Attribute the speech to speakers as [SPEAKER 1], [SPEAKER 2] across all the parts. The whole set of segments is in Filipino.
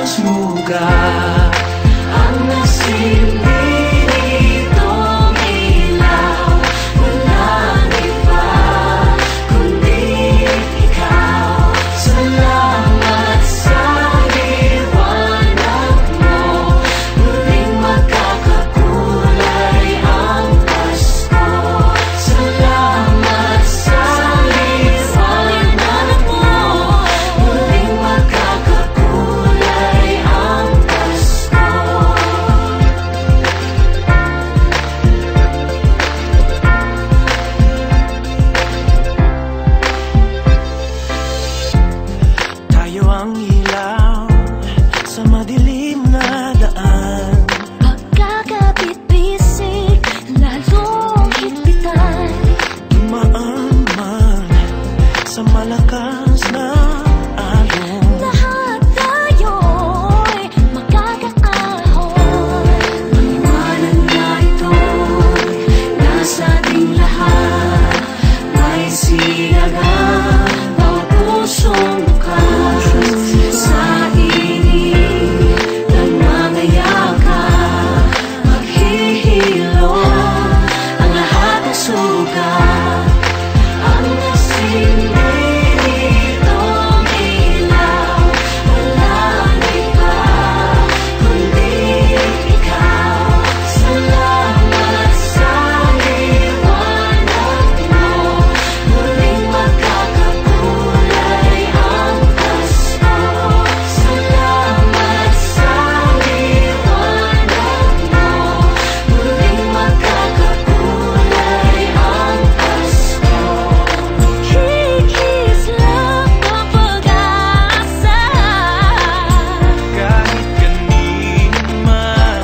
[SPEAKER 1] suga ang nasilbi nitong ilaw. Walang iba kundi ikaw. Salamat sa liwanag mo. Muling magkakakulay ang Pasko. Salamat sa liwanag mo. Muling magkakakulay ang Pasko. Tayo ang ilaw sa madilim na daan.
[SPEAKER 2] Pagkakabit-bisig, lalong higpitan.
[SPEAKER 1] Dumaan man sa malakas na alon.
[SPEAKER 2] Lahat tayo'y magkakaahon.
[SPEAKER 1] Maliwanag na ito'y nasa ating lahat. May sinagang bawat pusong bukas. Sa init ng mga yakap, maghihilom ang lahat ng sugat. Ang nasilbi nitong ilaw. Walang iba kundi ikaw. Salamat sa liwanag mo. Muling magkakakulay ang Pasko. Salamat sa liwanag mo. Muling magkakakulay ang Pasko.
[SPEAKER 2] Kikislap ang pag-asa.
[SPEAKER 1] Kahit kanino man.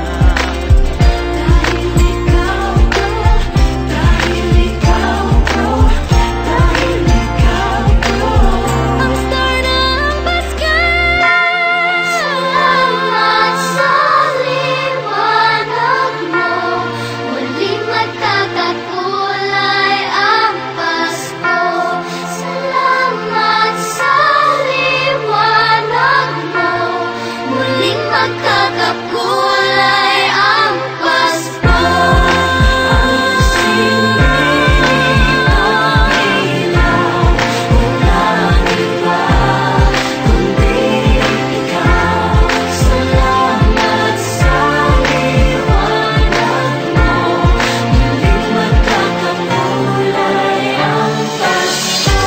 [SPEAKER 1] Dahil ikaw ko, dahil ikaw ko, dahil ikaw ko.
[SPEAKER 2] Ang star ng Pasko. Salamat sa liwanag mo. Muling magkakakulay ang Pasko. Salamat sa liwanag mo. Muling magkakakulay ang Pasko.
[SPEAKER 1] Ang silbi nitong ilaw. Walang iba kundi ikaw. Salamat sa liwanag mo. Muling magkakakulay ang Pasko.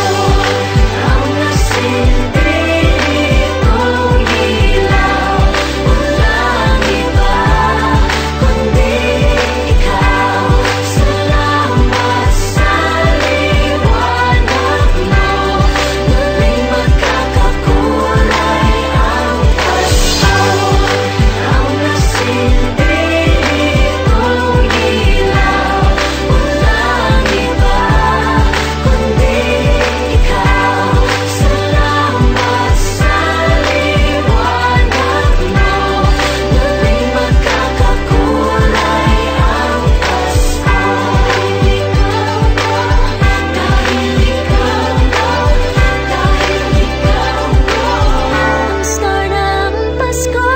[SPEAKER 1] Ang nasilbi nitong ilaw. Walang iba kundi ikaw. Salamat sa liwanag mo. Muling magkakakulay ang Pasko. Ang nasilbi nitong ilaw. Walang iba kundi ikaw. Salamat sa liwanag mo. Muling magkakakulay ang Pasko. Dahil ikaw ko, dahil ikaw ko.
[SPEAKER 2] Ang star ng Pasko.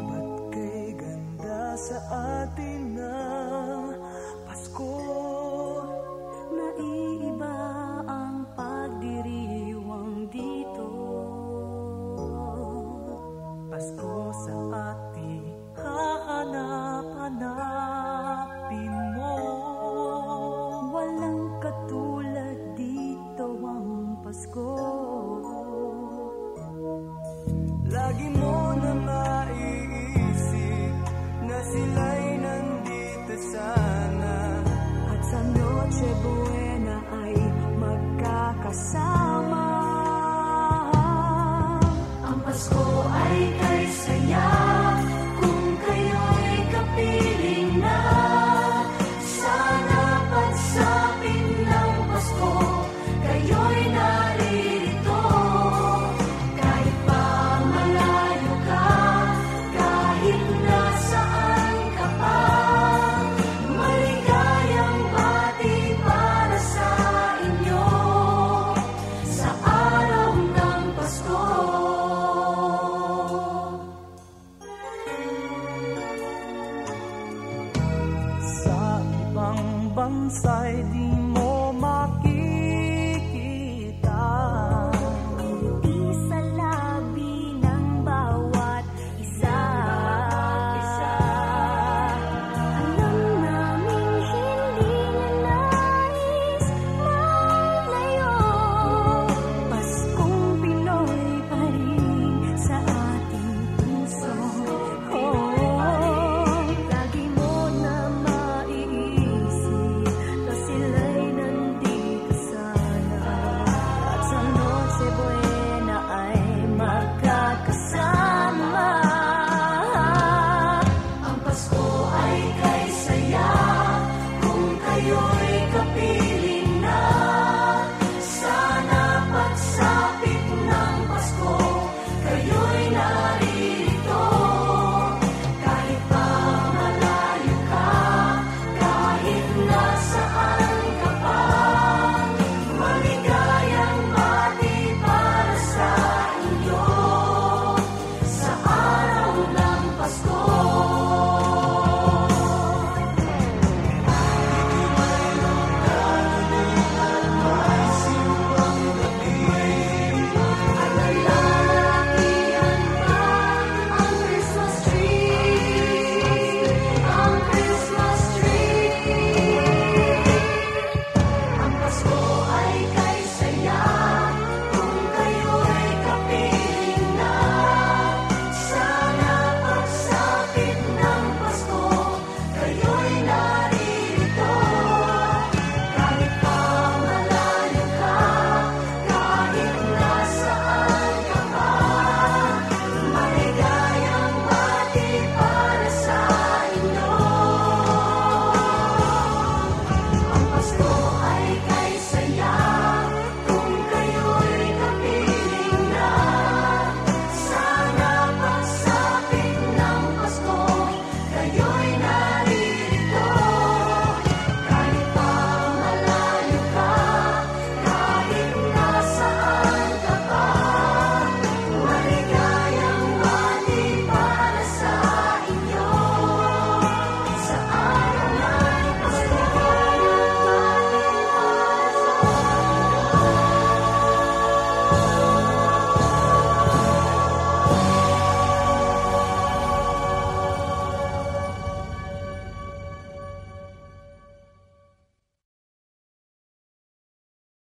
[SPEAKER 1] Ba't kay ganda sa atin ng Pasko?
[SPEAKER 2] Naiiba ang kasama.